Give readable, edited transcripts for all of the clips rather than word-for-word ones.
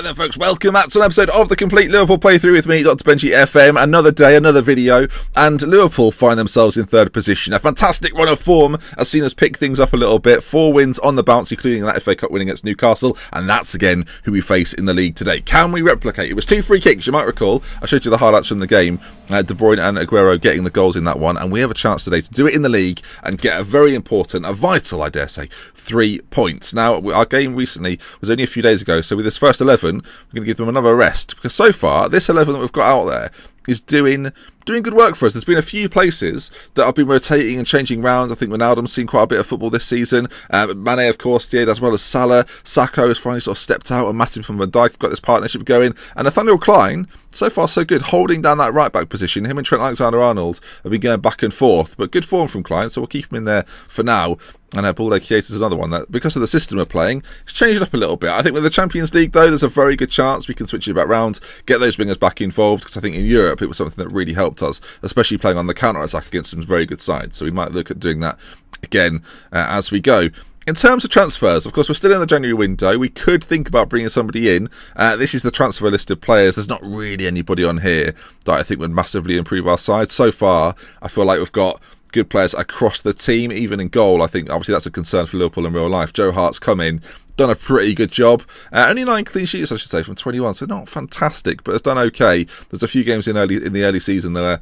then folks, welcome back to an episode of the complete Liverpool playthrough with me, Dr. Benji FM. Another day, another video, and Liverpool find themselves in third position. A fantastic run of form has seen us pick things up a little bit. 4 wins on the bounce, including that FA Cup win against Newcastle, and that's again who we face in the league today. Can we replicate? It was 2 free kicks, you might recall. I showed you the highlights from the game. De Bruyne and Aguero getting the goals in that one, and we have a chance today to do it in the league and get a very important, a vital, I dare say, 3 points. Now, our game recently was only a few days ago, so with this first 11, we're going to give them another rest, because so far this 11 that we've got out there is doing good work for us. There's been a few places that I've been rotating and changing round. I think Ronaldo's seen quite a bit of football this season. Mane, of course, did, as well as Salah. Sacco has finally sort of stepped out, and Matip and Van Dijk have got this partnership going. And Nathaniel Klein, so far so good, holding down that right-back position. Him and Trent Alexander-Arnold have been going back and forth, but good form from Klein, so we'll keep him in there for now. And Balde Chiesa is another one that, because of the system we're playing, it's changed up a little bit. I think with the Champions League, though, there's a very good chance we can switch it back round, get those wingers back involved, because I think in Europe it was something that really helped us, especially playing on the counter-attack against some very good sides. So we might look at doing that again as we go. In terms of transfers, of course, we're still in the January window. We could think about bringing somebody in. This is the transfer list of players. There's not really anybody on here that I think would massively improve our side. So far, I feel like we've got good players across the team, even in goal. I think, obviously, that's a concern for Liverpool in real life. Joe Hart's come in, done a pretty good job. Only 9 clean sheets, I should say, from 21, so not fantastic, but has done okay. There's a few games in the early season that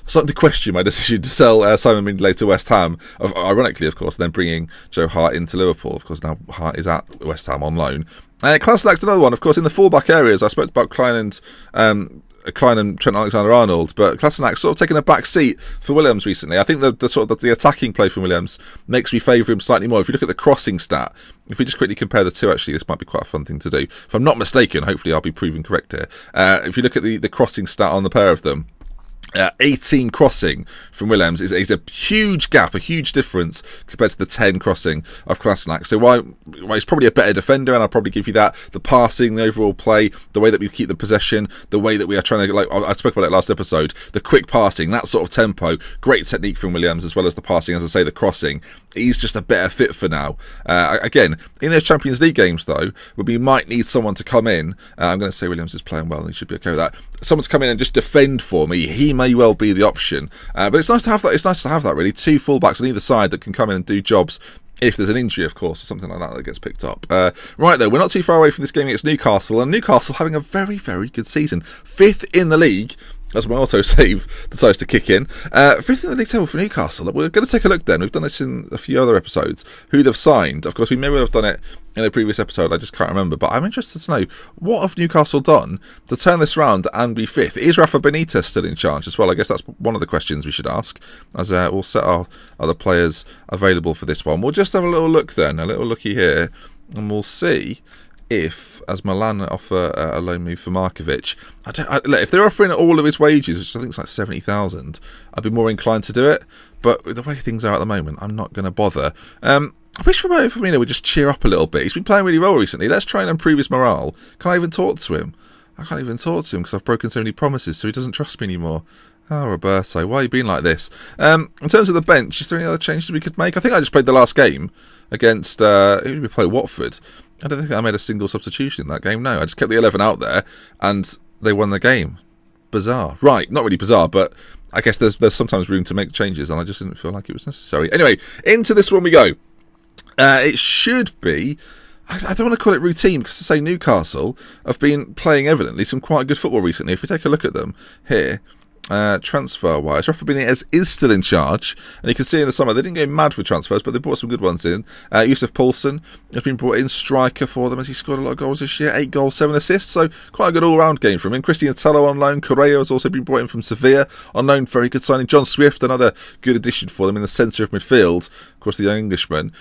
starting to question my decision to sell Simon Mignolet to West Ham, ironically, of course, then bringing Joe Hart into Liverpool. Of course, now Hart is at West Ham on loan. Klassenak's another one, of course, in the fullback areas. I spoke about Klein and Trent Alexander-Arnold, but Klassenak's sort of taken a back seat for Williams recently. I think the attacking play from Williams makes me favour him slightly more. If you look at the crossing stat, if we just quickly compare the two, actually, this might be quite a fun thing to do. If I'm not mistaken, hopefully I'll be proven correct here. If you look at the crossing stat on the pair of them, 18 crossing from Williams is a huge gap, a huge difference compared to the 10 crossing of Klassenak. So why he's probably a better defender, and I'll probably give you that. The passing, the overall play, the way that we keep the possession, the way that we are trying to, like I spoke about it last episode, the quick passing, that sort of tempo, great technique from Williams, as well as the passing, as I say, the crossing. He's just a better fit for now. Again, in those Champions League games, though, we might need someone to come in. I'm going to say Williams is playing well, and he should be okay with that. Someone to come in and just defend for me. He may well be the option, but it's nice to have that. It's nice to have that, really. 2 fullbacks on either side that can come in and do jobs if there's an injury, of course, or something like that gets picked up. Right, though, we're not too far away from this game against Newcastle, and Newcastle having a very, very good season. 5th in the league, as my auto-save decides to kick in. 5th in the league table for Newcastle. We're going to take a look then. We've done this in a few other episodes. Who they've signed. Of course, we may well have done it in a previous episode. I just can't remember. But I'm interested to know, what have Newcastle done to turn this round and be 5th? Is Rafa Benitez still in charge as well? I guess that's one of the questions we should ask, as we'll set our other players available for this one. We'll just have a little look then, a little looky here, and we'll see if, as Milan offer a loan move for Markovic, look, if they're offering all of his wages, which I think is like 70,000, I'd be more inclined to do it. But with the way things are at the moment, I'm not going to bother. I wish Roberto Firmino would just cheer up a little bit. He's been playing really well recently. Let's try and improve his morale. Can I even talk to him? I can't even talk to him because I've broken so many promises, so he doesn't trust me anymore. Oh, Roberto, why are you being like this? In terms of the bench, is there any other changes we could make? I think I just played the last game against, who did we play? Watford. I don't think I made a single substitution in that game. No, I just kept the 11 out there, and they won the game. Bizarre. Right, not really bizarre, but I guess there's sometimes room to make changes, and I just didn't feel like it was necessary. Anyway, into this one we go. It should be, I don't want to call it routine, because to say Newcastle have been playing evidently some quite good football recently. If we take a look at them here, transfer-wise, Rafa Benitez is still in charge, and you can see in the summer they didn't go mad for transfers, but they brought some good ones in. Yusuf Poulsen has been brought in, striker for them, as he scored a lot of goals this year, 8 goals, 7 assists, so quite a good all-round game from him. Christian Tello on loan, Correa has also been brought in from Sevilla on loan, very good signing. John Swift, another good addition for them in the centre of midfield, of course the young Englishman.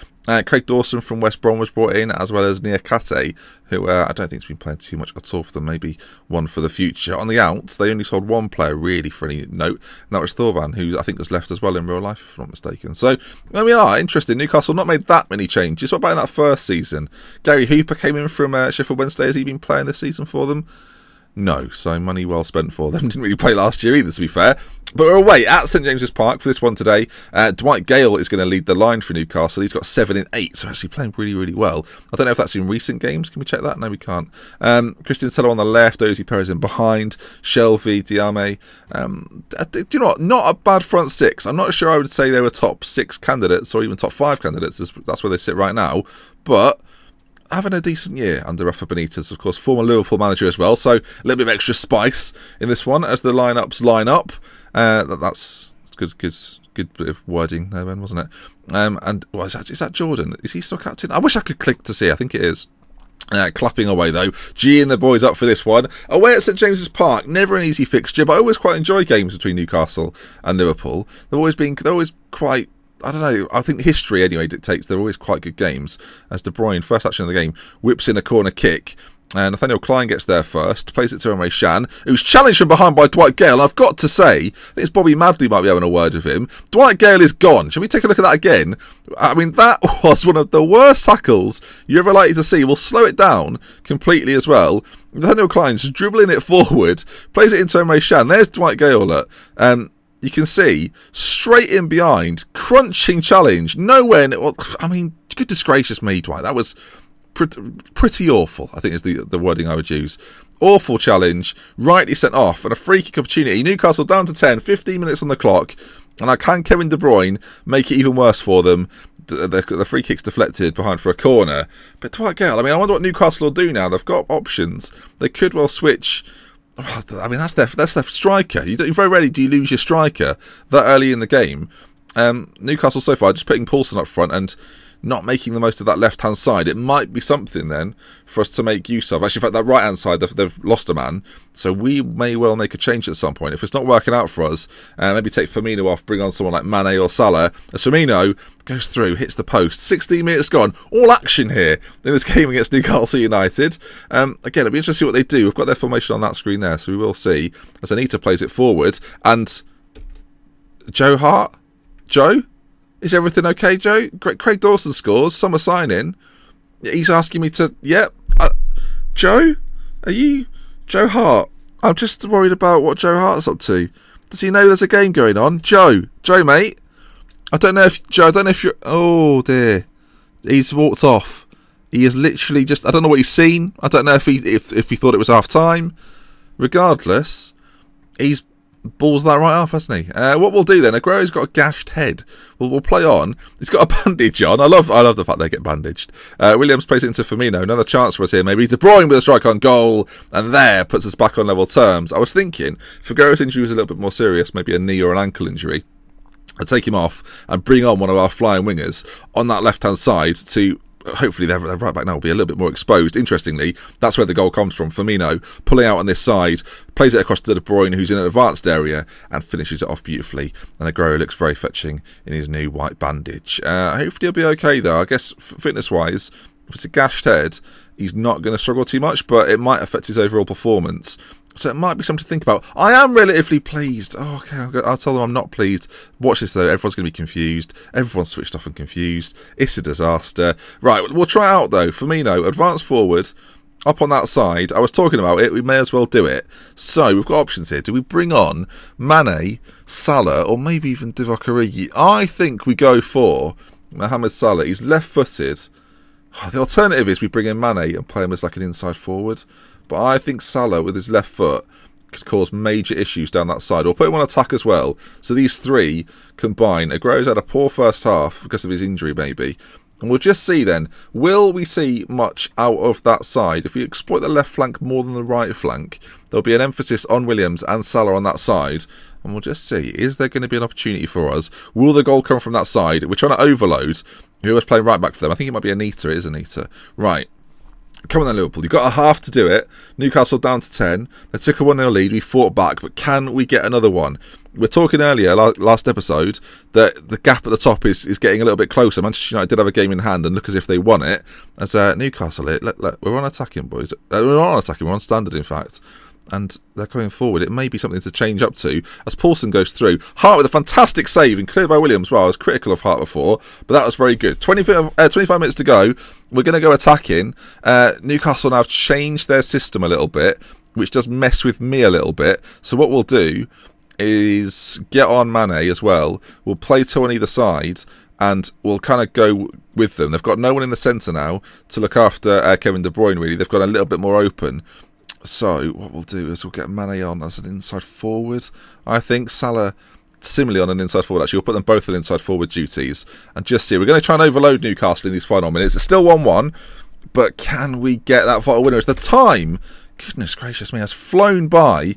Craig Dawson from West Brom was brought in, as well as Niakate, who I don't think has been playing too much at all for them, maybe one for the future. On the outs, they only sold 1 player really for any note, and that was Thorvan, who I think has left as well in real life, if I'm not mistaken. So, there we are. Interesting. Newcastle not made that many changes. What about in that first season? Gary Hooper came in from Sheffield Wednesday. Has he been playing this season for them? No, so money well spent for them. Didn't really play last year either, to be fair. But we're away at St James's Park for this one today. Dwight Gale is going to lead the line for Newcastle. He's got 7 in 8, so actually playing really, really well. I don't know if that's in recent games. Can we check that? No, we can't. Christian Teller on the left, Ozzy Perez in behind, Shelvey, Diame. Do you know what? Not a bad front six. I'm not sure I would say they were top 6 candidates or even top 5 candidates. That's where they sit right now. But having a decent year under Rafa Benitez, of course, former Liverpool manager as well, so a little bit of extra spice in this one as the lineups line up. That's good bit of wording there, Ben, wasn't it? And what is that Jordan? Is he still captain? I wish I could click to see. I think it is. Clapping away though, G and the boys up for this one. Away at St James's Park, never an easy fixture, but I always quite enjoy games between Newcastle and Liverpool. They're always quite, I don't know, I think history anyway dictates they're always quite good games. As De Bruyne, first action of the game, whips in a corner kick. And Nathaniel Klein gets there first, plays it to Emre Can, who's challenged from behind by Dwight Gale. And I've got to say, I think it's Bobby Madley might be having a word with him. Dwight Gale is gone. Shall we take a look at that again? I mean, that was one of the worst tackles you're ever likely to see. We'll slow it down completely as well. Nathaniel Klein's dribbling it forward, plays it into Emre Can. There's Dwight Gale. You can see, straight in behind, crunching challenge. Nowhere, well, I mean, goodness gracious me, Dwight. That was pretty awful, I think is the wording I would use. Awful challenge, rightly sent off, and a free kick opportunity. Newcastle down to 10, 15 minutes on the clock, and I can Kevin De Bruyne make it even worse for them. The free kick's deflected behind for a corner. But Dwight Gale, I mean, I wonder what Newcastle will do now. They've got options. They could well switch. I mean, that's their striker. Very rarely do you lose your striker that early in the game. Newcastle so far just putting Paulson up front and not making the most of that left-hand side. It might be something then for us to make use of. Actually, in fact, that right-hand side, they've lost a man. So we may well make a change at some point. If it's not working out for us, maybe take Firmino off, bring on someone like Mane or Salah. As Firmino goes through, hits the post. 16 minutes gone. All action here in this game against Newcastle United. Again, it'll be interesting to see what they do. We've got their formation on that screen there, so we will see as Anita plays it forward. And Joe Hart? Joe? Is everything okay, Joe? Craig Dawson scores. Summer signing. He's asking me to... Yep. Joe? Are you... Joe Hart? I'm just worried about what Joe Hart's up to. Does he know there's a game going on? Joe, mate? I don't know if... Joe, I don't know if you're... Oh, dear. He's walked off. He is literally just... I don't know what he's seen. I don't know if he thought it was half-time. Regardless, he's... balls that right off, hasn't he? What we'll do then, Aguero's got a gashed head. We'll play on. He's got a bandage on. I love the fact they get bandaged. Williams plays it into Firmino. Another chance for us here, maybe. De Bruyne with a strike on goal. And there, puts us back on level terms. I was thinking, if Aguero's injury was a little bit more serious, maybe a knee or an ankle injury, I'd take him off and bring on one of our flying wingers on that left-hand side to... Hopefully their right back now will be a little bit more exposed. Interestingly, that's where the goal comes from. Firmino pulling out on this side, plays it across to De Bruyne, who's in an advanced area, and finishes it off beautifully. And Aguero looks very fetching in his new white bandage. Hopefully he'll be okay though. I guess fitness-wise, if it's a gashed head, he's not going to struggle too much, but it might affect his overall performance. So it might be something to think about. I am relatively pleased. Oh, okay, I'll tell them I'm not pleased. Watch this though. Everyone's going to be confused. Everyone's switched off and confused. It's a disaster. Right, we'll try it out though. Firmino, advance forward, up on that side. I was talking about it. We may as well do it. So we've got options here. Do we bring on Mane, Salah, or maybe even Divock Origi? I think we go for Mohamed Salah. He's left-footed. The alternative is we bring in Mane and play him as like an inside forward. But I think Salah, with his left foot, could cause major issues down that side. We'll put him on attack as well. So these three combine. Aguero's had a poor first half because of his injury, maybe. And we'll just see then, will we see much out of that side? If we exploit the left flank more than the right flank, there'll be an emphasis on Williams and Salah on that side. And we'll just see, is there going to be an opportunity for us? Will the goal come from that side? We're trying to overload whoever's playing right back for them. I think it might be Anita, it is Anita. Right. Come on then, Liverpool. You've got a half to do it. Newcastle down to 10. They took a 1-0 lead. We fought back. But can we get another one? We're talking earlier, last episode, that the gap at the top is getting a little bit closer. Manchester United did have a game in hand and look as if they won it. As Newcastle, we're on attacking, boys. We're not on attacking. We're on standard, in fact. And they're coming forward. It may be something to change up to as Paulson goes through. Hart with a fantastic save and cleared by Williams. Well, I was critical of Hart before, but that was very good. 25 minutes to go. We're going to go attacking. Newcastle now have changed their system a little bit. which does mess with me a little bit. So what we'll do is get on Mane as well. We'll play two on either side, and we'll kind of go with them. They've got no one in the centre now to look after Kevin De Bruyne, really. They've got a little bit more open. So what we'll do is we'll get Mane on as an inside forward. I think Salah similarly on an inside forward. Actually, we'll put them both on inside forward duties. And just see, we're going to try and overload Newcastle in these final minutes. It's still 1-1, but can we get that final winner? As the time, goodness gracious me, has flown by.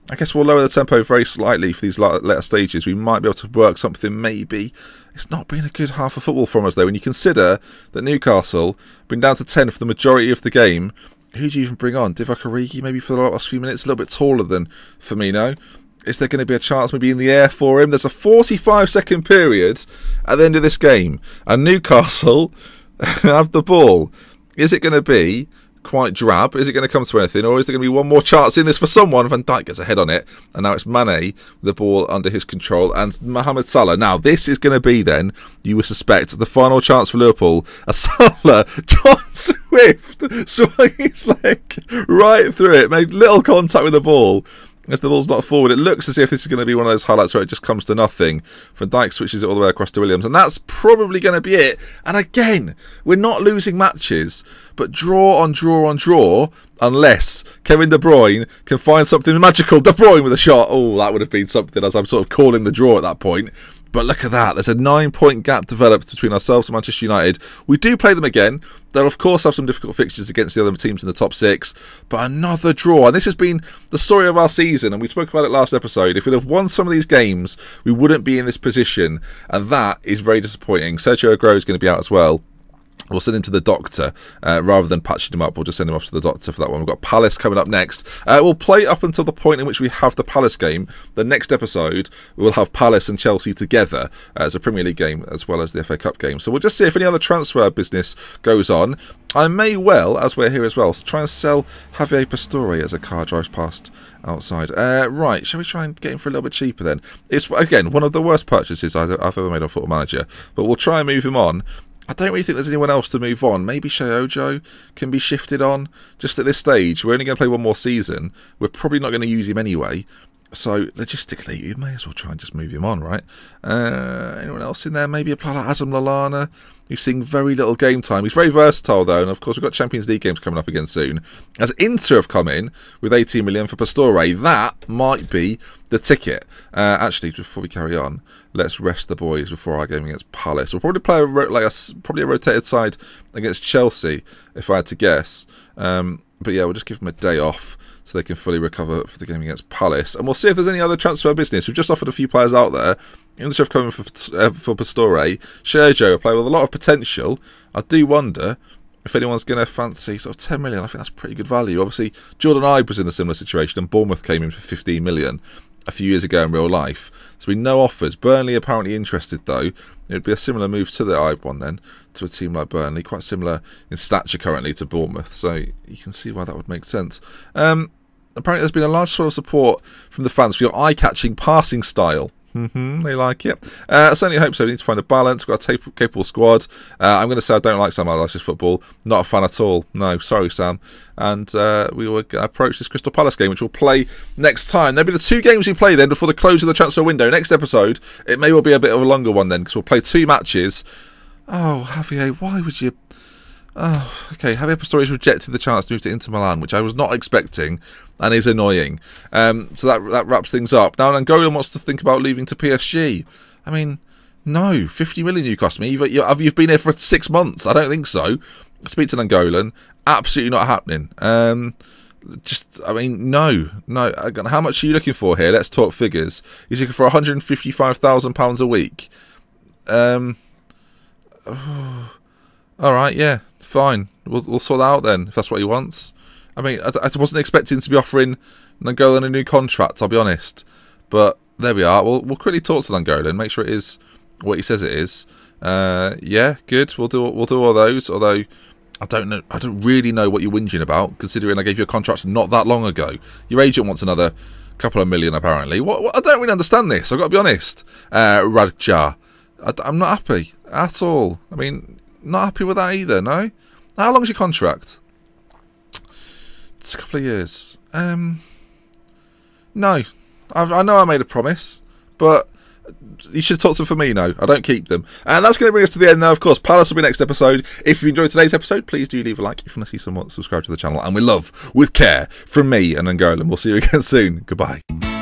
I guess we'll lower the tempo very slightly for these later stages. We might be able to work something, maybe. It's not been a good half of football from us, though. When you consider that Newcastle been down to 10 for the majority of the game, who do you even bring on? Divock Origi, maybe for the last few minutes? A little bit taller than Firmino. Is there going to be a chance maybe in the air for him? There's a 45-second period at the end of this game. And Newcastle have the ball. Is it going to be quite drab? Is it going to come to anything, or is there going to be one more chance in this for someone? Van Dijk gets ahead on it, and now it's Mane with the ball under his control, and Mohamed Salah. Now this is going to be then, you would suspect, the final chance for Liverpool. A Salah, John Swift swung his leg right through it, made little contact with the ball as the ball's not forward. It looks as if this is going to be one of those highlights where it just comes to nothing. Van Dijk switches it all the way across to Williams, and that's probably going to be it. And again, we're not losing matches, but draw on draw on draw, unless Kevin De Bruyne can find something magical. De Bruyne with a shot. Oh, that would have been something, as I'm sort of calling the draw at that point. But look at that. There's a 9-point gap developed between ourselves and Manchester United. We do play them again. They'll, of course, have some difficult fixtures against the other teams in the top 6. But another draw. And this has been the story of our season. And we spoke about it last episode. If we'd have won some of these games, we wouldn't be in this position. And that is very disappointing. Sergio Aguero is going to be out as well. We'll send him to the doctor rather than patching him up. We'll just send him off to the doctor for that one. We've got Palace coming up next. We'll play up until the point in which we have the Palace game. The next episode, we'll have Palace and Chelsea together as a Premier League game as well as the FA Cup game. So we'll just see if any other transfer business goes on. I may well, as we're here as well, try and sell Javier Pastore as a car drives past outside. Right, shall we try and get him for a little bit cheaper then? It's, again, one of the worst purchases I've ever made on Football Manager. But we'll try and move him on. I don't really think there's anyone else to move on. Maybe Shea Ojo can be shifted on. Just at this stage, we're only going to play one more season. We're probably not going to use him anyway. So, logistically, you may as well try and just move him on, right? Anyone else in there? Maybe a player like Adam Lallana, who's seeing very little game time. He's very versatile, though, and of course we've got Champions League games coming up again soon. As Inter have come in with 18 million for Pastore, that might be the ticket. Actually, before we carry on, let's rest the boys before our game against Palace. We'll probably play probably a rotated side against Chelsea, if I had to guess. But yeah, we'll just give them a day off so they can fully recover for the game against Palace. And we'll see if there's any other transfer business. We've just offered a few players out there. Instead of coming for Pastore, Sergio, a player with a lot of potential. I do wonder if anyone's going to fancy sort of 10 million. I think that's pretty good value. Obviously, Jordan Ibe was in a similar situation, and Bournemouth came in for 15 million a few years ago in real life. So we no offers. Burnley apparently interested, though. It would be a similar move to the Ibe one then, to a team like Burnley. Quite similar in stature currently to Bournemouth. So you can see why that would make sense. Apparently there's been a large sort of support from the fans for your eye-catching passing style. They like it. I certainly hope so. We need to find a balance. We've got a capable squad. I'm going to say I don't like Sam Allardyce's football. Not a fan at all. No, sorry, Sam. And we will approach this Crystal Palace game, which we'll play next time. There'll be the 2 games we play then before the close of the transfer window. Next episode, it may well be a bit of a longer one then, because we'll play 2 matches. Oh, Javier, why would you... Oh, okay. Javier Pastore has rejected the chance to move to Inter Milan, which I was not expecting, and is annoying. So that wraps things up. Now, Angolan wants to think about leaving to PSG. I mean, no, 50 million you cost me. You've been here for 6 months. I don't think so. Speak to Angolan. Absolutely not happening. I mean, no. How much are you looking for here? Let's talk figures. He's looking for £155,000 a week. All right, yeah. Fine, we'll sort that out then, if that's what he wants. I mean, I wasn't expecting to be offering Nangolan a new contract, I'll be honest. But there we are. We'll quickly talk to Nangolan, make sure it is what he says it is. Yeah, good. We'll do all those. Although I don't really know what you're whinging about, considering I gave you a contract not that long ago. Your agent wants another couple of million, apparently. What I don't really understand this. I've got to be honest. Radja, I'm not happy at all. I mean, not happy with that either, no? How long's your contract? It's a couple of years. No. I know I made a promise, but you should talk to Firmino. I don't keep them. And that's going to bring us to the end now. Of course, Palace will be next episode. If you enjoyed today's episode, please do leave a like. If you want to see some more, subscribe to the channel. And with love, with care, from me and Angolan. We'll see you again soon. Goodbye.